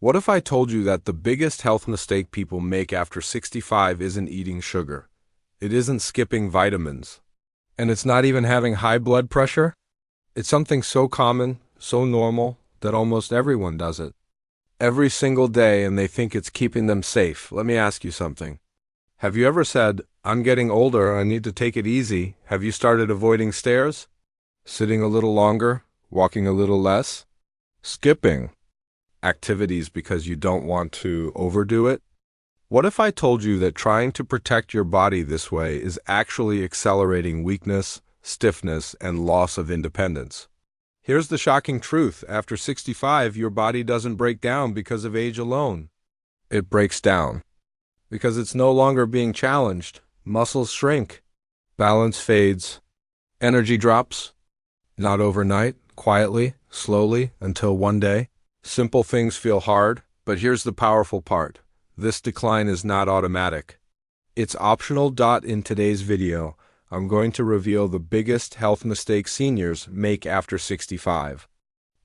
What if I told you that the biggest health mistake people make after 65 isn't eating sugar? It isn't skipping vitamins. And it's not even having high blood pressure? It's something so common, so normal, that almost everyone does it. Every single day, and they think it's keeping them safe. Let me ask you something. Have you ever said, "I'm getting older, I need to take it easy"? Have you started avoiding stairs? Sitting a little longer? Walking a little less? Skipping activities because you don't want to overdo it? What if I told you that trying to protect your body this way is actually accelerating weakness, stiffness, and loss of independence? Here's the shocking truth. After 65, your body doesn't break down because of age alone. It breaks down because it's no longer being challenged. Muscles shrink. Balance fades. Energy drops. Not overnight, quietly, slowly, until one day. Simple things feel hard, but here's the powerful part. This decline is not automatic. It's optional. In today's video, I'm going to reveal the biggest health mistake seniors make after 65.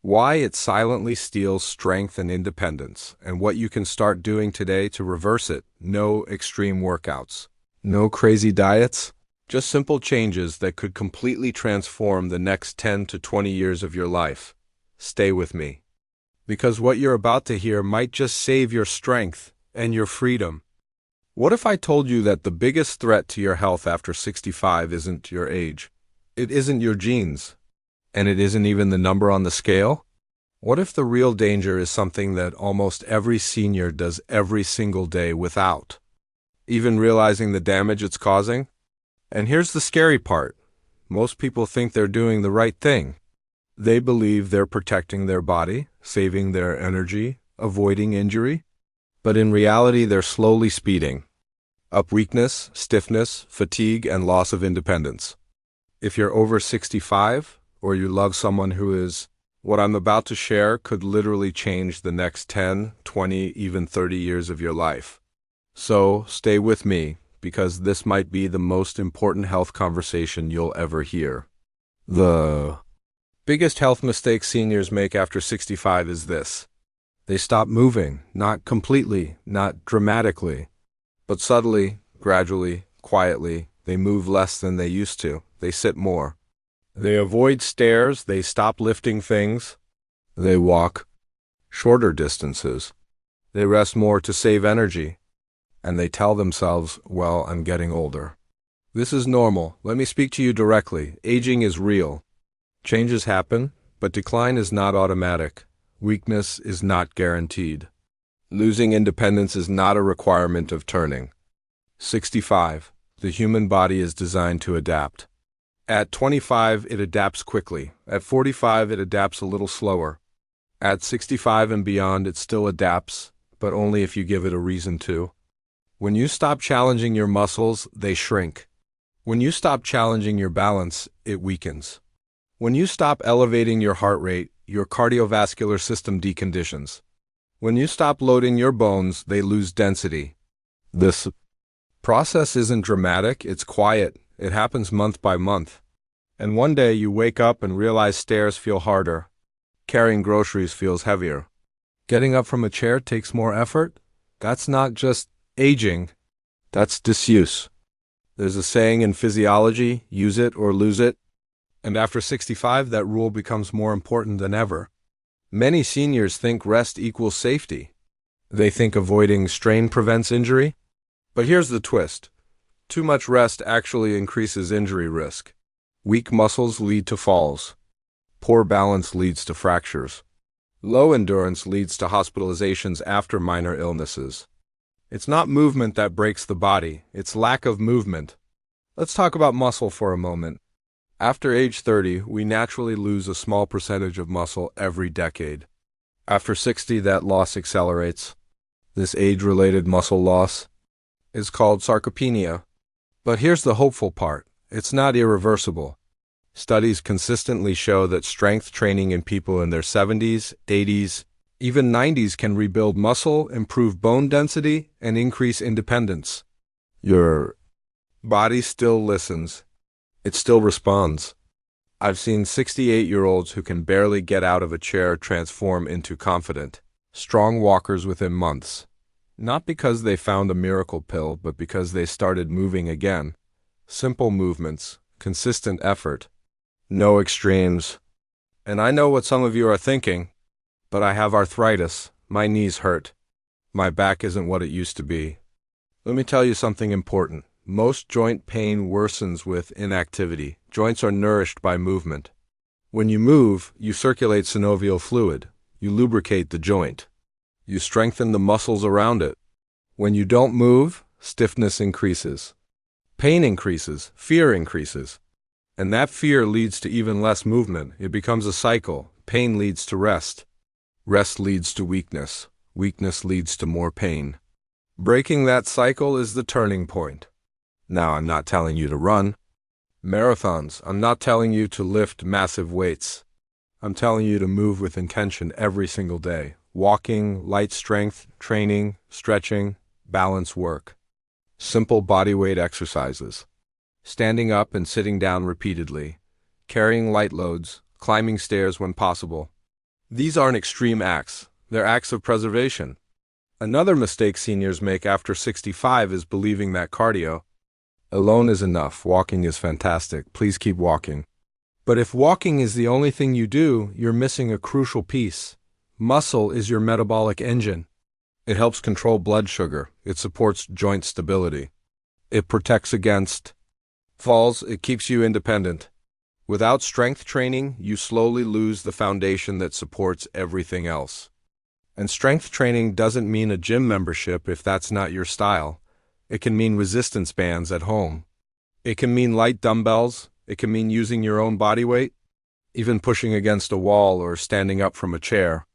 Why it silently steals strength and independence, and what you can start doing today to reverse it. No extreme workouts. No crazy diets. Just simple changes that could completely transform the next 10 to 20 years of your life. Stay with me, because what you're about to hear might just save your strength and your freedom. What if I told you that the biggest threat to your health after 65 isn't your age? It isn't your genes. And it isn't even the number on the scale? What if the real danger is something that almost every senior does every single day without even realizing the damage it's causing? And here's the scary part. Most people think they're doing the right thing. They believe they're protecting their body, saving their energy, avoiding injury. But in reality, they're slowly speeding up weakness, stiffness, fatigue, and loss of independence. If you're over 65, or you love someone who is, what I'm about to share could literally change the next 10, 20, even 30 years of your life. So stay with me, because this might be the most important health conversation you'll ever hear. The biggest health mistake seniors make after 65 is this. They stop moving, not completely, not dramatically, but subtly, gradually, quietly. They move less than they used to. They sit more. They avoid stairs. They stop lifting things. They walk shorter distances. They rest more to save energy. And they tell themselves, well, I'm getting older. This is normal. Let me speak to you directly. Aging is real. Changes happen, but decline is not automatic. Weakness is not guaranteed. Losing independence is not a requirement of turning. 65. The human body is designed to adapt. At 25, it adapts quickly. At 45, it adapts a little slower. At 65 and beyond, it still adapts, but only if you give it a reason to. When you stop challenging your muscles, they shrink. When you stop challenging your balance, it weakens. When you stop elevating your heart rate, your cardiovascular system deconditions. When you stop loading your bones, they lose density. This process isn't dramatic, it's quiet. It happens month by month. And one day you wake up and realize stairs feel harder. Carrying groceries feels heavier. Getting up from a chair takes more effort. That's not just aging, that's disuse. There's a saying in physiology, use it or lose it. And after 65, that rule becomes more important than ever. Many seniors think rest equals safety. They think avoiding strain prevents injury. But here's the twist. Too much rest actually increases injury risk. Weak muscles lead to falls. Poor balance leads to fractures. Low endurance leads to hospitalizations after minor illnesses. It's not movement that breaks the body, it's lack of movement. Let's talk about muscle for a moment. After age 30, we naturally lose a small percentage of muscle every decade. After 60, that loss accelerates. This age-related muscle loss is called sarcopenia. But here's the hopeful part. It's not irreversible. Studies consistently show that strength training in people in their 70s, 80s, even 90s can rebuild muscle, improve bone density, and increase independence. Your body still listens. It still responds. I've seen 68-year-olds who can barely get out of a chair transform into confident, Strong walkers within months. Not because they found a miracle pill, but because they started moving again. Simple movements, consistent effort, no extremes. And I know what some of you are thinking, but I have arthritis, my knees hurt, my back isn't what it used to be. Let me tell you something important. Most joint pain worsens with inactivity. Joints are nourished by movement. When you move, you circulate synovial fluid. You lubricate the joint. You strengthen the muscles around it. When you don't move, stiffness increases. Pain increases, fear increases. And that fear leads to even less movement. It becomes a cycle. Pain leads to rest. Rest leads to weakness. Weakness leads to more pain. Breaking that cycle is the turning point. Now, I'm not telling you to run marathons. I'm not telling you to lift massive weights. I'm telling you to move with intention every single day. Walking, light strength, training, stretching, balance work. Simple bodyweight exercises. Standing up and sitting down repeatedly. Carrying light loads, climbing stairs when possible. These aren't extreme acts. They're acts of preservation. Another mistake seniors make after 65 is believing that cardio alone is enough. Walking is fantastic. Please keep walking. But if walking is the only thing you do, you're missing a crucial piece. Muscle is your metabolic engine. It helps control blood sugar. It supports joint stability. It protects against falls. It keeps you independent. Without strength training, you slowly lose the foundation that supports everything else. And strength training doesn't mean a gym membership if that's not your style. It can mean resistance bands at home. It can mean light dumbbells. It can mean using your own body weight, even pushing against a wall or standing up from a chair.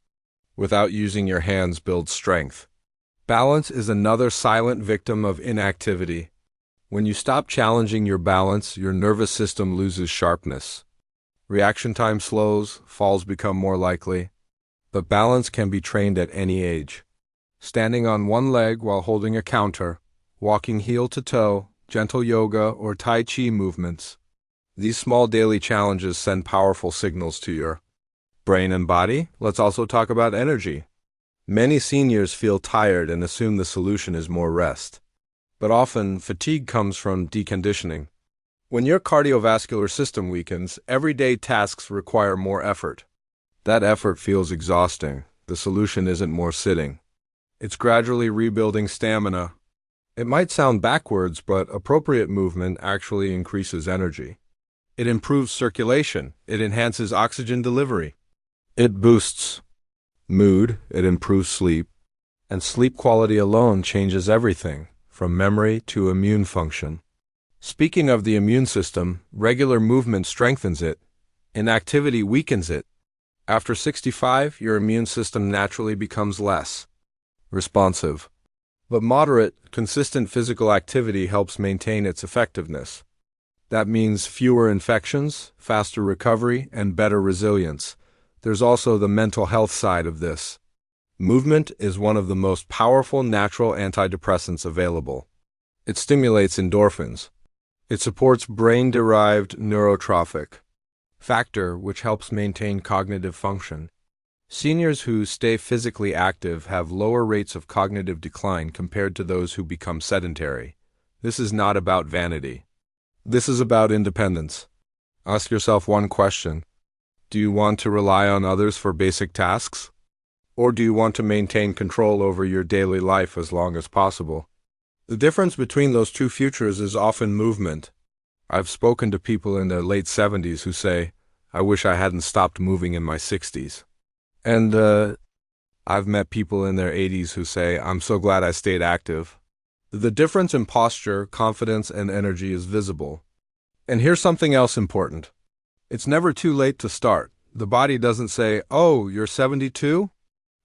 Without using your hands builds strength. Balance is another silent victim of inactivity. When you stop challenging your balance, your nervous system loses sharpness. Reaction time slows, falls become more likely. But balance can be trained at any age. Standing on one leg while holding a counter, walking heel to toe, gentle yoga or Tai Chi movements. These small daily challenges send powerful signals to your brain and body. Let's also talk about energy. Many seniors feel tired and assume the solution is more rest. But often, fatigue comes from deconditioning. When your cardiovascular system weakens, everyday tasks require more effort. That effort feels exhausting. The solution isn't more sitting. It's gradually rebuilding stamina. It might sound backwards, but appropriate movement actually increases energy. It improves circulation. It enhances oxygen delivery. It boosts mood. It improves sleep. And sleep quality alone changes everything, from memory to immune function. Speaking of the immune system, regular movement strengthens it. Inactivity weakens it. After 65, your immune system naturally becomes less responsive. But moderate, consistent physical activity helps maintain its effectiveness. That means fewer infections, faster recovery, and better resilience. There's also the mental health side of this. Movement is one of the most powerful natural antidepressants available. It stimulates endorphins. It supports brain-derived neurotrophic factor, which helps maintain cognitive function. Seniors who stay physically active have lower rates of cognitive decline compared to those who become sedentary. This is not about vanity. This is about independence. Ask yourself one question. Do you want to rely on others for basic tasks? Or do you want to maintain control over your daily life as long as possible? The difference between those two futures is often movement. I've spoken to people in their late 70s who say, I wish I hadn't stopped moving in my 60s. And I've met people in their 80s who say, I'm so glad I stayed active. The difference in posture, confidence, and energy is visible. And here's something else important. It's never too late to start. The body doesn't say, oh, you're 72?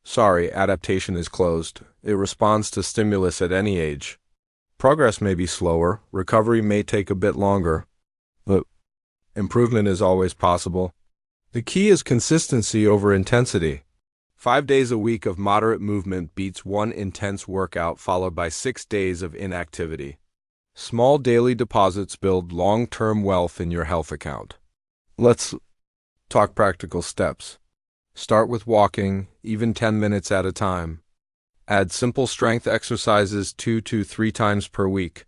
Sorry, adaptation is closed. It responds to stimulus at any age. Progress may be slower, recovery may take a bit longer, but improvement is always possible. The key is consistency over intensity. 5 days a week of moderate movement beats one intense workout followed by 6 days of inactivity. Small daily deposits build long-term wealth in your health account. Let's talk practical steps. Start with walking, even 10 minutes at a time. Add simple strength exercises 2 to 3 times per week.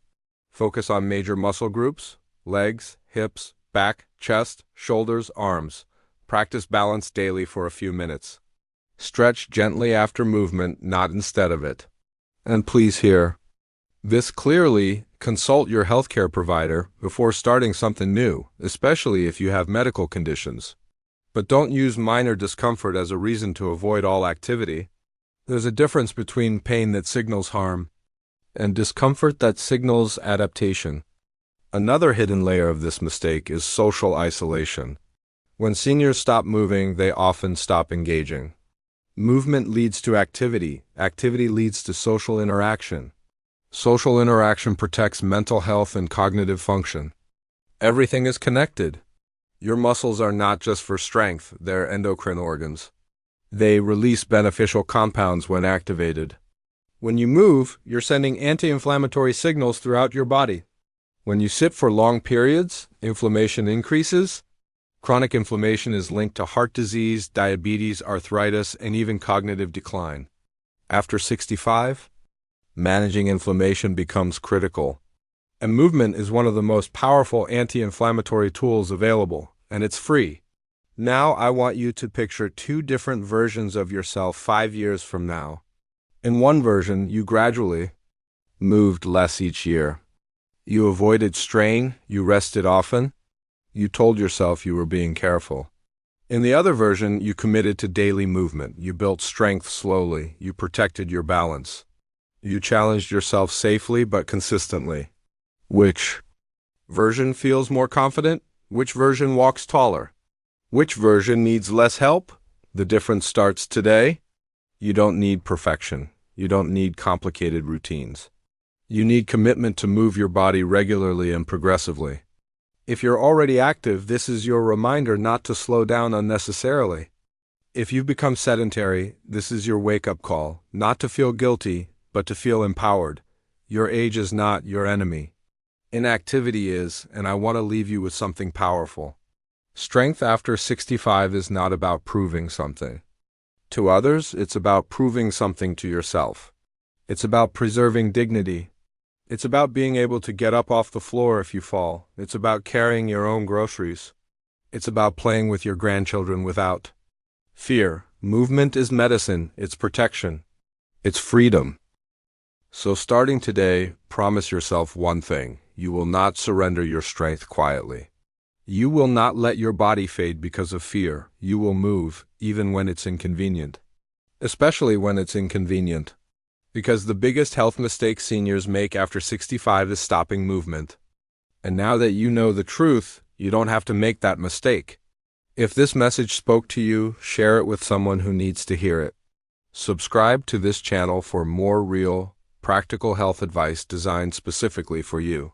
Focus on major muscle groups: legs, hips, back, chest, shoulders, arms. Practice balance daily for a few minutes. Stretch gently after movement, not instead of it. And please hear this clearly: consult your healthcare provider before starting something new, especially if you have medical conditions. But don't use minor discomfort as a reason to avoid all activity. There's a difference between pain that signals harm and discomfort that signals adaptation. Another hidden layer of this mistake is social isolation. When seniors stop moving, they often stop engaging. Movement leads to activity. Activity leads to social interaction. Social interaction protects mental health and cognitive function. Everything is connected. Your muscles are not just for strength, they're endocrine organs. They release beneficial compounds when activated. When you move, you're sending anti-inflammatory signals throughout your body. When you sit for long periods, inflammation increases. Chronic inflammation is linked to heart disease, diabetes, arthritis, and even cognitive decline. After 65, managing inflammation becomes critical. And movement is one of the most powerful anti-inflammatory tools available, and it's free. Now I want you to picture 2 different versions of yourself 5 years from now. In one version, you gradually moved less each year. You avoided strain, you rested often, you told yourself you were being careful. In the other version, you committed to daily movement, you built strength slowly, you protected your balance. You challenged yourself safely but consistently. Which version feels more confident? Which version walks taller? Which version needs less help? The difference starts today. You don't need perfection. You don't need complicated routines. You need commitment to move your body regularly and progressively. If you're already active, this is your reminder not to slow down unnecessarily. If you've become sedentary, this is your wake-up call, not to feel guilty, but to feel empowered. Your age is not your enemy. Inactivity is, and I want to leave you with something powerful. Strength after 65 is not about proving something to others, it's about proving something to yourself. It's about preserving dignity. It's about being able to get up off the floor if you fall. It's about carrying your own groceries. It's about playing with your grandchildren without fear. Movement is medicine, it's protection, it's freedom. So starting today, promise yourself one thing: you will not surrender your strength quietly. You will not let your body fade because of fear. You will move, even when it's inconvenient. Especially when it's inconvenient. Because the biggest health mistake seniors make after 65 is stopping movement. And now that you know the truth, you don't have to make that mistake. If this message spoke to you, share it with someone who needs to hear it. Subscribe to this channel for more real, practical health advice designed specifically for you.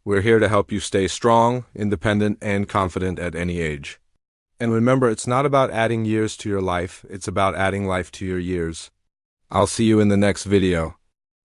We're here to help you stay strong, independent, and confident at any age. And remember, it's not about adding years to your life, it's about adding life to your years. I'll see you in the next video.